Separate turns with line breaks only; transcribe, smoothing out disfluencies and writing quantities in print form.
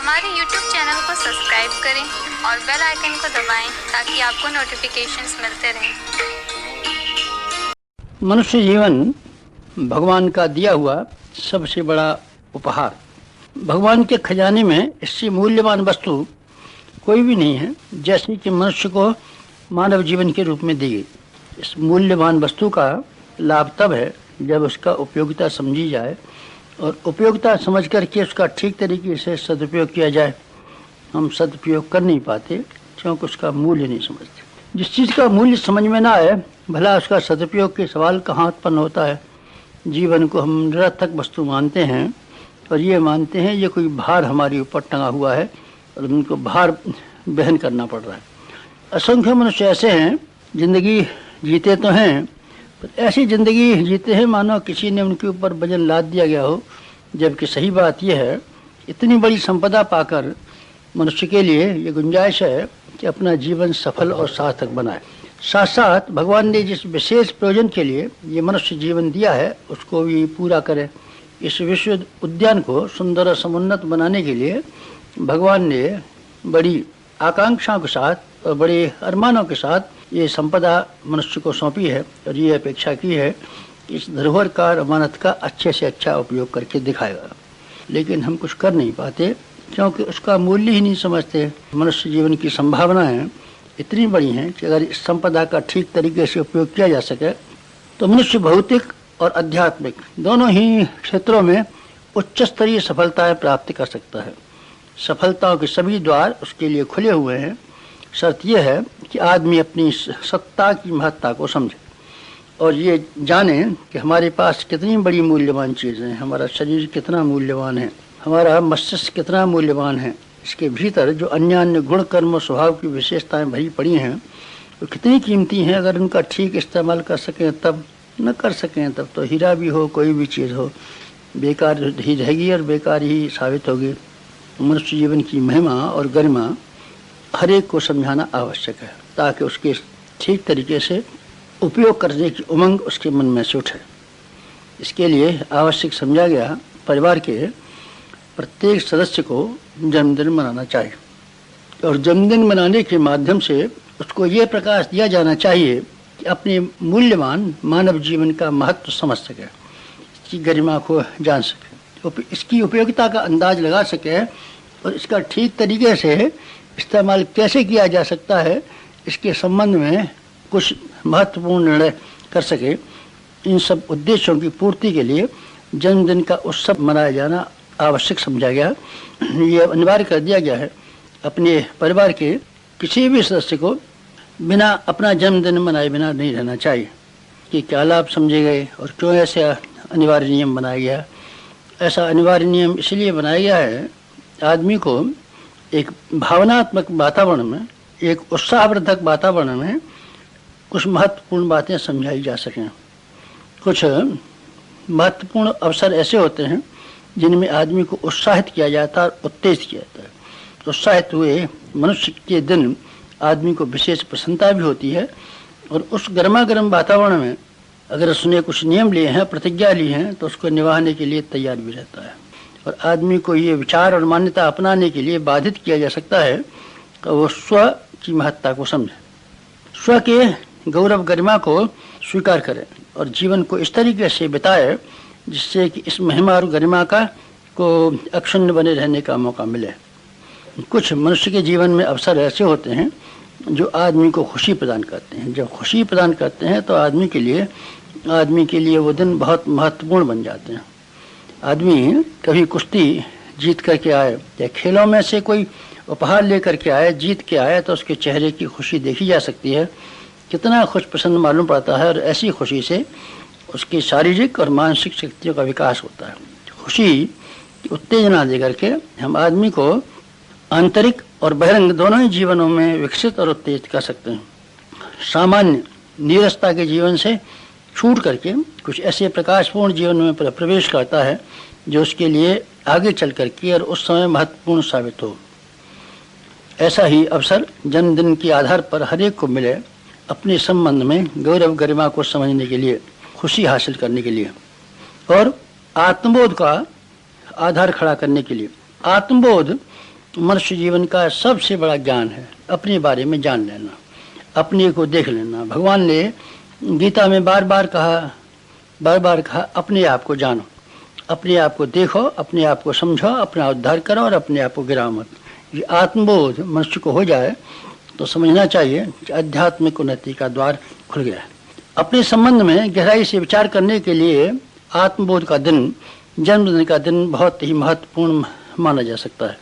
हमारे YouTube channel को subscribe करें और बेल आइकन को दबाएं ताकि आपको नोटिफिकेशंस मिलते रहें।
मनुष्य जीवन भगवान का दिया हुआ सबसे बड़ा उपहार। भगवान के खजाने में इससे मूल्यवान वस्तु कोई भी नहीं है जैसे कि मनुष्य को मानव जीवन के रूप में दी गई। इस मूल्यवान वस्तु का लाभ तब है जब उसका उपयोगिता समझी जाए और उपयोगिता समझ करके उसका ठीक तरीके से सदुपयोग किया जाए। हम सदुपयोग कर नहीं पाते क्योंकि उसका मूल्य नहीं समझते। जिस चीज़ का मूल्य समझ में ना आए भला उसका सदुपयोग के सवाल कहाँ उत्पन्न होता है। जीवन को हम निरर्थक वस्तु मानते हैं और ये मानते हैं ये कोई भार हमारे ऊपर टंगा हुआ है और उनको भार वहन करना पड़ रहा है। असंख्य मनुष्य ऐसे हैं जिंदगी जीते तो हैं पर ऐसी ज़िंदगी जीते हैं मानो किसी ने उनके ऊपर वजन लाद दिया गया हो। जबकि सही बात यह है इतनी बड़ी संपदा पाकर मनुष्य के लिए ये गुंजाइश है कि अपना जीवन सफल और सार्थक बनाए। साथ साथ भगवान ने जिस विशेष प्रयोजन के लिए ये मनुष्य जीवन दिया है उसको भी पूरा करें। इस विश्व उद्यान को सुंदर और समुन्नत बनाने के लिए भगवान ने बड़ी आकांक्षाओं के साथ और बड़े अरमानों के साथ ये संपदा मनुष्य को सौंपी है और ये अपेक्षा की है कि इस धरोहर का अमानत का अच्छे से अच्छा उपयोग करके दिखाएगा। लेकिन हम कुछ कर नहीं पाते क्योंकि उसका मूल्य ही नहीं समझते। मनुष्य जीवन की संभावनाएं इतनी बड़ी हैं कि अगर इस संपदा का ठीक तरीके से उपयोग किया जा सके तो मनुष्य भौतिक और आध्यात्मिक दोनों ही क्षेत्रों में उच्च स्तरीय सफलताएं प्राप्त कर सकता है। सफलताओं के सभी द्वार उसके लिए खुले हुए हैं। शर्त यह है कि आदमी अपनी सत्ता की महत्ता को समझे और ये जाने कि हमारे पास कितनी बड़ी मूल्यवान चीज़ें हैं। हमारा शरीर कितना मूल्यवान है, हमारा मस्तिष्क कितना मूल्यवान है, इसके भीतर जो अन्य अन्य गुण कर्म और स्वभाव की विशेषताएं भरी पड़ी हैं वो कितनी कीमती हैं। अगर उनका ठीक इस्तेमाल कर सकें तब, न कर सकें तब तो हीरा भी हो कोई भी चीज़ हो बेकार ही रहेगी और बेकार ही साबित होगी। मनुष्य जीवन की महिमा और गरिमा हर एक को समझाना आवश्यक है ताकि उसके ठीक तरीके से उपयोग करने की उमंग उसके मन में से उठे। इसके लिए आवश्यक समझा गया परिवार के प्रत्येक सदस्य को जन्मदिन मनाना चाहिए और जन्मदिन मनाने के माध्यम से उसको ये प्रकाश दिया जाना चाहिए कि अपने मूल्यवान मानव जीवन का महत्व समझ सके, इसकी गरिमा को जान सके, इसकी उपयोगिता का अंदाज लगा सके और इसका ठीक तरीके से इस्तेमाल कैसे किया जा सकता है इसके संबंध में कुछ महत्वपूर्ण निर्णय कर सके। इन सब उद्देश्यों की पूर्ति के लिए जन्मदिन का उत्सव मनाया जाना आवश्यक समझा गया। ये अनिवार्य कर दिया गया है अपने परिवार के किसी भी सदस्य को बिना अपना जन्मदिन मनाए बिना नहीं रहना चाहिए। कि क्या लाभ समझे गए और क्यों ऐसे अनिवार्य नियम बनाया गया। ऐसा अनिवार्य नियम इसलिए बनाया गया है आदमी को एक भावनात्मक वातावरण में, एक उत्साहवर्धक वातावरण में कुछ महत्वपूर्ण बातें समझाई जा सकें। कुछ महत्वपूर्ण अवसर ऐसे होते हैं जिनमें आदमी को उत्साहित किया जाता है और उत्तेजित किया जाता है। उत्साहित हुए मनुष्य के दिन आदमी को विशेष प्रसन्नता भी होती है और उस गर्मा गर्म वातावरण में अगर उसने कुछ नियम लिए हैं, प्रतिज्ञा ली हैं तो उसको निभाने के लिए तैयार भी रहता है। और आदमी को ये विचार और मान्यता अपनाने के लिए बाधित किया जा सकता है कि वो स्व की महत्ता को समझे, स्व के गौरव गरिमा को स्वीकार करे और जीवन को इस तरीके से बिताए जिससे कि इस महिमा और गरिमा का को अक्षुण्ण बने रहने का मौका मिले। कुछ मनुष्य के जीवन में अवसर ऐसे होते हैं जो आदमी को खुशी प्रदान करते हैं। जब खुशी प्रदान करते हैं तो आदमी के लिए वो दिन बहुत महत्वपूर्ण बन जाते हैं। आदमी कभी कुश्ती जीत करके आए या खेलों में से कोई उपहार लेकर के आए, जीत के आए तो उसके चेहरे की खुशी देखी जा सकती है, कितना खुश प्रसन्न मालूम पड़ता है और ऐसी खुशी से उसकी शारीरिक और मानसिक शक्तियों का विकास होता है। खुशी की उत्तेजना दे करके हम आदमी को आंतरिक और बहिरंग दोनों ही जीवनों में विकसित और उत्तेजित कर सकते हैं। सामान्य नीरसता के जीवन से छूट करके कुछ ऐसे प्रकाशपूर्ण जीवन में प्रवेश करता है जो उसके लिए आगे चल करके और उस समय महत्वपूर्ण साबित हो। ऐसा ही अवसर जन्मदिन के आधार पर हर एक को मिले अपने संबंध में गौरव गरिमा को समझने के लिए, खुशी हासिल करने के लिए और आत्मबोध का आधार खड़ा करने के लिए। आत्मबोध मनुष्य जीवन का सबसे बड़ा ज्ञान है, अपने बारे में जान लेना, अपने को देख लेना। भगवान ने गीता में बार बार कहा अपने आप को जानो, अपने आप को देखो, अपने आप को समझो, अपना उद्धार करो और अपने आप को गिराओ मत। ये आत्मबोध मनुष्य को हो जाए तो समझना चाहिए कि आध्यात्मिक उन्नति का द्वार खुल गया है। अपने संबंध में गहराई से विचार करने के लिए आत्मबोध का दिन, जन्मदिन का दिन बहुत ही महत्वपूर्ण माना जा सकता है।